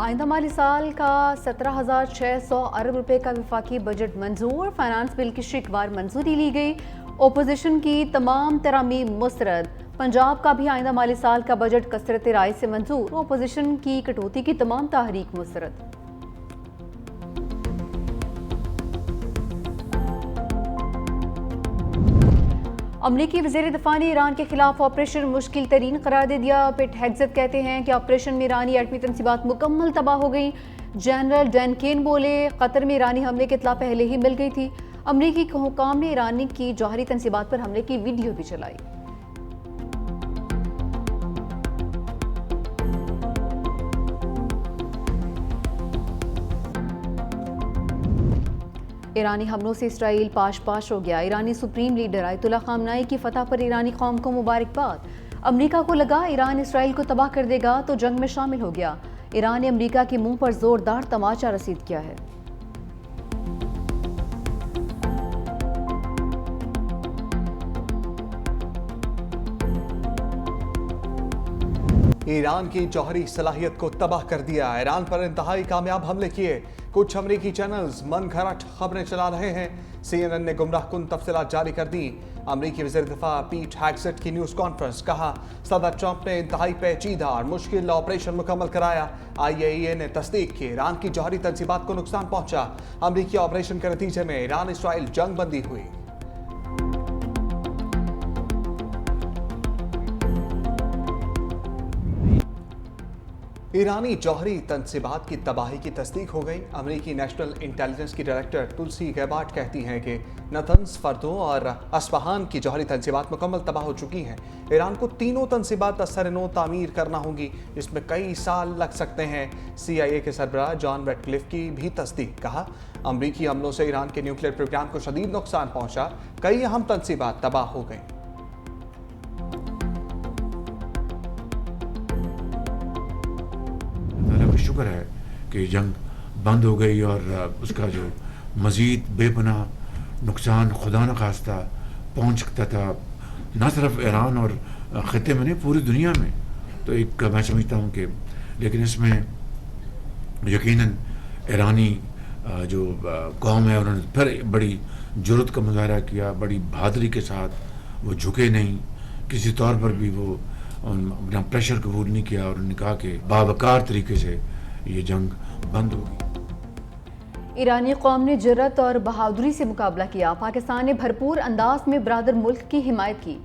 आइंदा माली साल का 17,600 अरब रुपए का वफाकी बजट मंजूर। फाइनेंस बिल की शिकवार मंजूरी ली गई। ओपोजिशन की तमाम तरामीम मुस्तरद। पंजाब का भी आइंदा माली साल का बजट कसरत राय से मंजूर। ओपोजिशन की कटौती की तमाम तहरीक मुस्तरद। अमरीकी वज़ीर दिफा ने ईरान के खिलाफ ऑपरेशन मुश्किल तरीन करार दे दिया। पिट हेग्ज़त कहते हैं कि ऑपरेशन में ईरानी एटमी तनसीबात मुकम्मल तबाह हो गई। जनरल डैनकेन बोले, कतर में ईरानी हमले की इत्तला पहले ही मिल गई थी। अमरीकी हुकाम ने ईरानी की जौहरी तनसीबात पर हमले की वीडियो भी चलाई। ईरानी हमलों से इसराइल पाश पाश हो गया। ईरानी सुप्रीम लीडर आयतुल्ला खामनाई की फतह पर ईरानी कौम को मुबारकबाद। अमरीका को लगा ईरान इसराइल को तबाह कर देगा तो जंग में शामिल हो गया। ईरान ने अमरीका के मुंह पर जोरदार तमाचा रसीद किया है। ईरान की जौहरी सलाहियत को तबाह कर दिया। ईरान पर इंतहाई कामयाब हमले किए। कुछ अमरीकी चैनल्स मन घड़त खबरें चला रहे हैं। CNN ने गुमराहकुन तफसीलात जारी कर दी। अमरीकी वज़ीर दिफा पीट हेग्ज़त की न्यूज़ कॉन्फ्रेंस। कहा, सदर ट्रंप ने इंतहाई पेचीदा और मुश्किल ऑपरेशन मुकम्मल कराया। IAEA ने तस्दीक की, ईरान की जौहरी तनसीबात को नुकसान पहुंचा। अमरीकी ऑपरेशन के नतीजे में ईरान इसराइल जंग बंदी हुई। ईरानी जौहरी तनसीबात की तबाही की तस्दीक हो गई। अमरीकी नेशनल इंटेलिजेंस की डायरेक्टर तुलसी गैबार्ड कहती हैं कि नतन्स, फर्दो और अस्फहान की जौहरी तनसीबात मुकम्मल तबाह हो चुकी हैं। ईरान को तीनों तनसीबात असर-ए-नौ तामीर करना होगी, जिसमें कई साल लग सकते हैं। CIA के सरबराह जॉन रेडक्लिफ की भी तस्दीक। कहा, अमरीकी हमलों से ईरान के न्यूक्लियर प्रोग्राम को शदीद नुकसान पहुंचा। कई अहम तनसीबात तबाह हो गई। शुक्र है कि जंग बंद हो गई और उसका जो मज़ीद बेपनाह नुकसान खुदा न खास्ता पहुँच सकता था न सिर्फ ईरान और ख़त्े में नहीं, पूरी दुनिया में। तो एक मैं समझता हूँ कि लेकिन इसमें यकीनन ईरानी जो कौम है उन्होंने फिर बड़ी जुर्रत का मुजाहरा किया। बड़ी बहादुरी के साथ वो झुके नहीं, किसी तौर पर भी वो अपना प्रेशर कबूल नहीं किया और उन्होंने कहा कि बावकार तरीके से ये जंग बंद होगी। ईरानी कौम ने जुर्रत और बहादुरी से मुकाबला किया। पाकिस्तान ने भरपूर अंदाज में ब्रादर मुल्क की हिमायत की।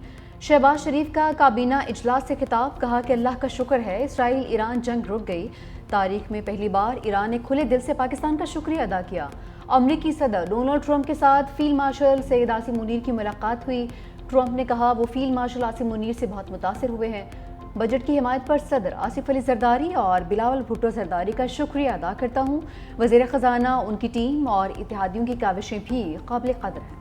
शहबाज शरीफ का काबीना इजलास से खिताब। कहा कि अल्लाह का शुक्र है इसराइल ईरान जंग रुक गई। तारीख में पहली बार ईरान ने खुले दिल से पाकिस्तान का शुक्रिया अदा किया। अमरीकी सदर डोनाल्ड ट्रंप के साथ फील्ड मार्शल सैयद आसिम मुनीर की मुलाकात हुई। ट्रंप ने कहा वो फील्ड मार्शल आसिम मुनीर से बहुत मुतासिर हुए हैं। बजट की हिमायत पर सदर आसिफ अली जरदारी और बिलावल भुट्टो जरदारी का शुक्रिया अदा करता हूँ। वज़ीर ख़जाना, उनकी टीम और इत्तेहादियों की काविशें भी काबिल कदर हैं।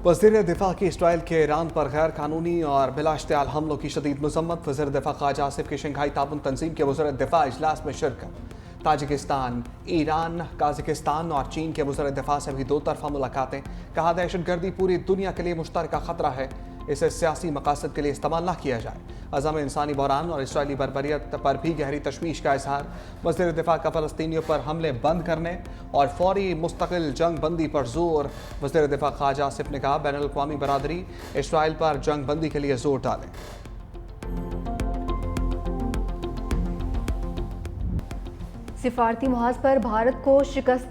वज़ीर दिफा की इसराइल के ईरान पर गैर कानूनी और बिलाश्तियाल हमलों की शदीद मज़म्मत। वज़ीर दिफा ख्वाजा आसिफ की शंघाई ताउन तंजीम के वज़ीर दिफा इजलास में शिरकत। ताजिकिस्तान, ईरान, काज़ाकिस्तान और चीन के वज़ीर दिफा से भी दो तरफा मुलाकातें। कहा, दहशतगर्दी पूरी दुनिया के लिए मुश्तरका खतरा है, इसे सियासी मकासद के लिए इस्तेमाल न किया जाए। अज़म इंसानी बहरान और इसराइली बर्बरियत पर भी गहरी तशवीश का इजहार। वज़ीर दिफा का फ़लस्तीनियों पर हमले बंद करने और फौरी मुस्तकिल जंग बंदी पर जोर। वज़ीर दिफा ख्वाजा आसिफ ने कहा, बैनुल अक़वामी बरादरी इसराइल पर जंग बंदी के लिए जोर डालें। सिफारती मुहाज पर भारत को शिकस्त।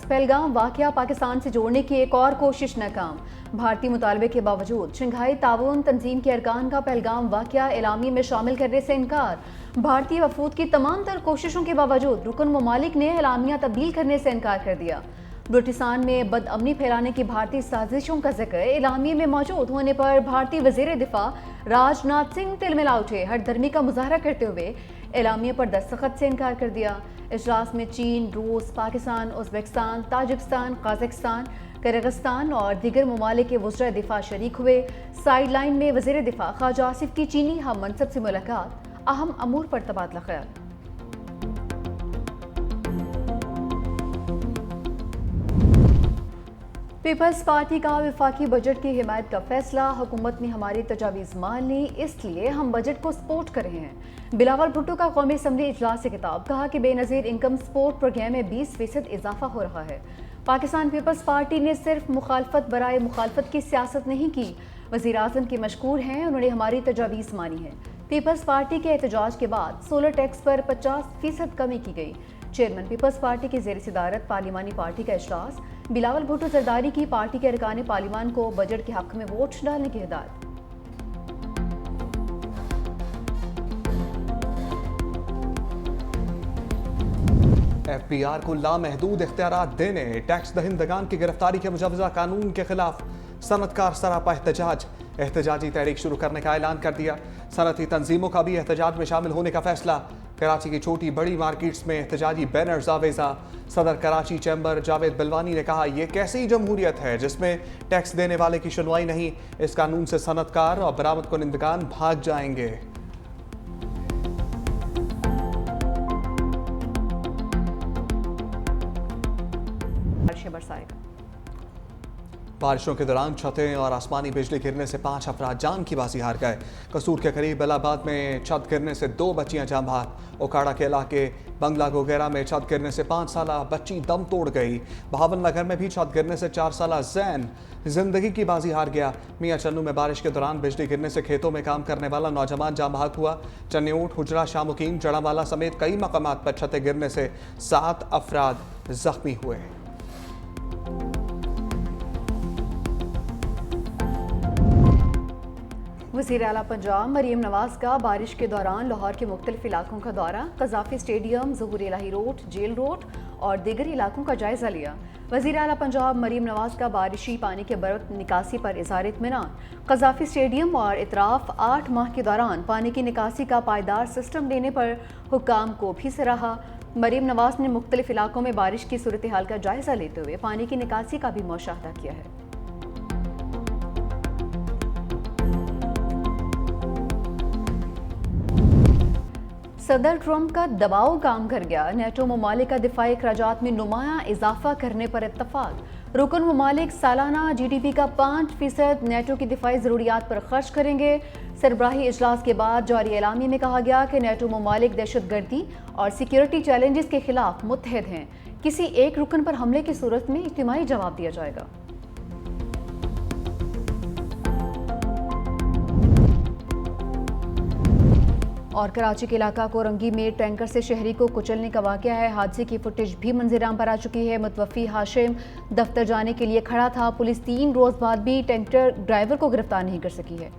पहलगाम वाक़या पाकिस्तान से जोड़ने की एक और कोशिश नाकाम। भारतीय मुतालबे के बावजूद शंघाई ताउन तंजीम के अरकान का पहलगाम वाक़या एलामी में शामिल करने से इनकार। भारतीय वफूद की तमाम तर कोशिशों के बावजूद रुकन ममालिक ने एलामिया तब्दील करने से इनकार कर दिया। बलूचिस्तान में बदअमनी फैलाने की भारतीय साजिशों का जिक्र एलामिया में मौजूद होने पर भारतीय वज़ीर दिफा राजनाथ सिंह तिलमिला उठे। हरदर्मी का मुजाहरा करते हुए एलामिया पर दस्तखत से इनकार कर दिया। इजलास में चीन, रूस, Pakistan, Uzbekistan, Tajikistan, Kazakhstan, Kyrgyzstan और दीगर ममालिक के वज़ीर दिफा शरीक हुए। साइड लाइन में वज़ीर दिफा ख्वाजा आसिफ की चीनी हम मनसब से मुलाकात। अहम अमूर पर तबादला ख्याल। पीपल्स पार्टी का वफाकी बजट की हिमायत का फैसला। हुकूमत ने हमारी तजावीज़ मान ली, इसलिए हम बजट को सपोर्ट कर रहे हैं। बिलावल भुट्टो का कौमी असम्बली इजलास से खिताब। कहा कि बेनज़ीर इनकम सपोर्ट प्रोग्राम में 20% इजाफा हो रहा है। पाकिस्तान पीपल्स पार्टी ने सिर्फ मुखालफत बराए मुखालफत की सियासत नहीं की। वज़ीर आज़म की मशकूर हैं, उन्होंने हमारी तजावीज़ मानी है। पीपल्स पार्टी के एहतजाज के बाद सोलर टैक्स पर 50% कमी की गई। चेयरमैन पीपल्स पार्टी की ज़ेर सदारत पार्लिमानी पार्टी का इजलास। बिलावल भुट्टो जरदारी की पार्टी के अरकान पार्लिमान को बजट के हक में वोट डालने की हिदायत। FBI को लामहदूद इख्तियारात देने, टैक्स दहिंदगान की गिरफ्तारी के मुजवजा कानून के खिलाफ सनतकार सरापा एहतजाजी तहरीक शुरू करने का ऐलान कर दिया। सनती तंजीमों का भी एहतजाज में शामिल होने का फैसला। कराची की छोटी बड़ी मार्केट्स में एहतजाजी बैनर्स आवेजा। सदर कराची चैम्बर जावेद बिलवानी ने कहा, यह कैसी जमहूरियत है जिसमें टैक्स देने वाले की सुनवाई नहीं। इस कानून से सनतकार और बरामद कुनिंदगान भाग जाएंगे। बरसाएगा। बारिशों के दौरान छतें और आसमानी बिजली गिरने से 5 अफराद जान की बाजी हार गए। कसूर के करीब इलाहाबाद में छत गिरने से 2 बच्चियां जान बहक। ओकाड़ा के इलाके बंगला गोगेरा में छत गिरने से 5 साला बच्ची दम तोड़ गई। बहावन नगर में भी छत गिरने से 4 साला जैन जिंदगी की बाजी हार गया। मियां चन्नू में बारिश के दौरान बिजली गिरने से खेतों में काम करने वाला नौजवान जान बहक हुआ। चन्यूट, हुजरा, शामुकीम, जड़ावाला समेत कई मकामात पर छतें गिरने से 7 अफराद जख्मी हुए। वज़ीर आला पंजाब मरीम नवाज का बारिश के दौरान लाहौर के मुख्तलिफ इलाकों का दौरा। कज़ाफ़ी स्टेडियम, ज़हूर इलाही रोड, जेल रोड और दीगर इलाकों का जायज़ा लिया। वज़ीर आला पंजाब मरीम नवाज का बारिशी पानी के बर्फ निकासी पर इज़हार इत्मीनान। कज़ाफ़ी स्टेडियम और इतराफ़ 8 माह के दौरान पानी की निकासी का पायदार सिस्टम लेने पर हुक्काम को भी सराहा। मरीम नवाज ने मुख्तलिफ इलाकों में बारिश की सूरत हाल का जायज़ा लेते हुए पानी की निकासी का भी मुशाहदा किया है। सदर ट्रंप का दबाव काम कर गया। नेटो ममालिक का दिफाई अखराजात में नुमाया इजाफा करने पर इत्तफाक। रुकन ममालिक सालाना GDP का 5% नेटो की दिफाई ज़रूरियात पर खर्च करेंगे। सरबराही इजलास के बाद जारी एलामी में कहा गया कि नेटो ममालिक दहशतगर्दी और सिक्योरिटी चैलेंजेस के खिलाफ मुत्तहद हैं। किसी एक रुकन पर हमले की सूरत में इज्तिमाई जवाब दिया जाएगा। और कराची के इलाका कोरंगी में टैंकर से शहरी को कुचलने का वाकया है। हादसे की फुटेज भी मंजराम पर आ चुकी है। मुतवफ़ी हाशिम दफ्तर जाने के लिए खड़ा था। पुलिस 3 रोज़ बाद भी टैंकर ड्राइवर को गिरफ्तार नहीं कर सकी है।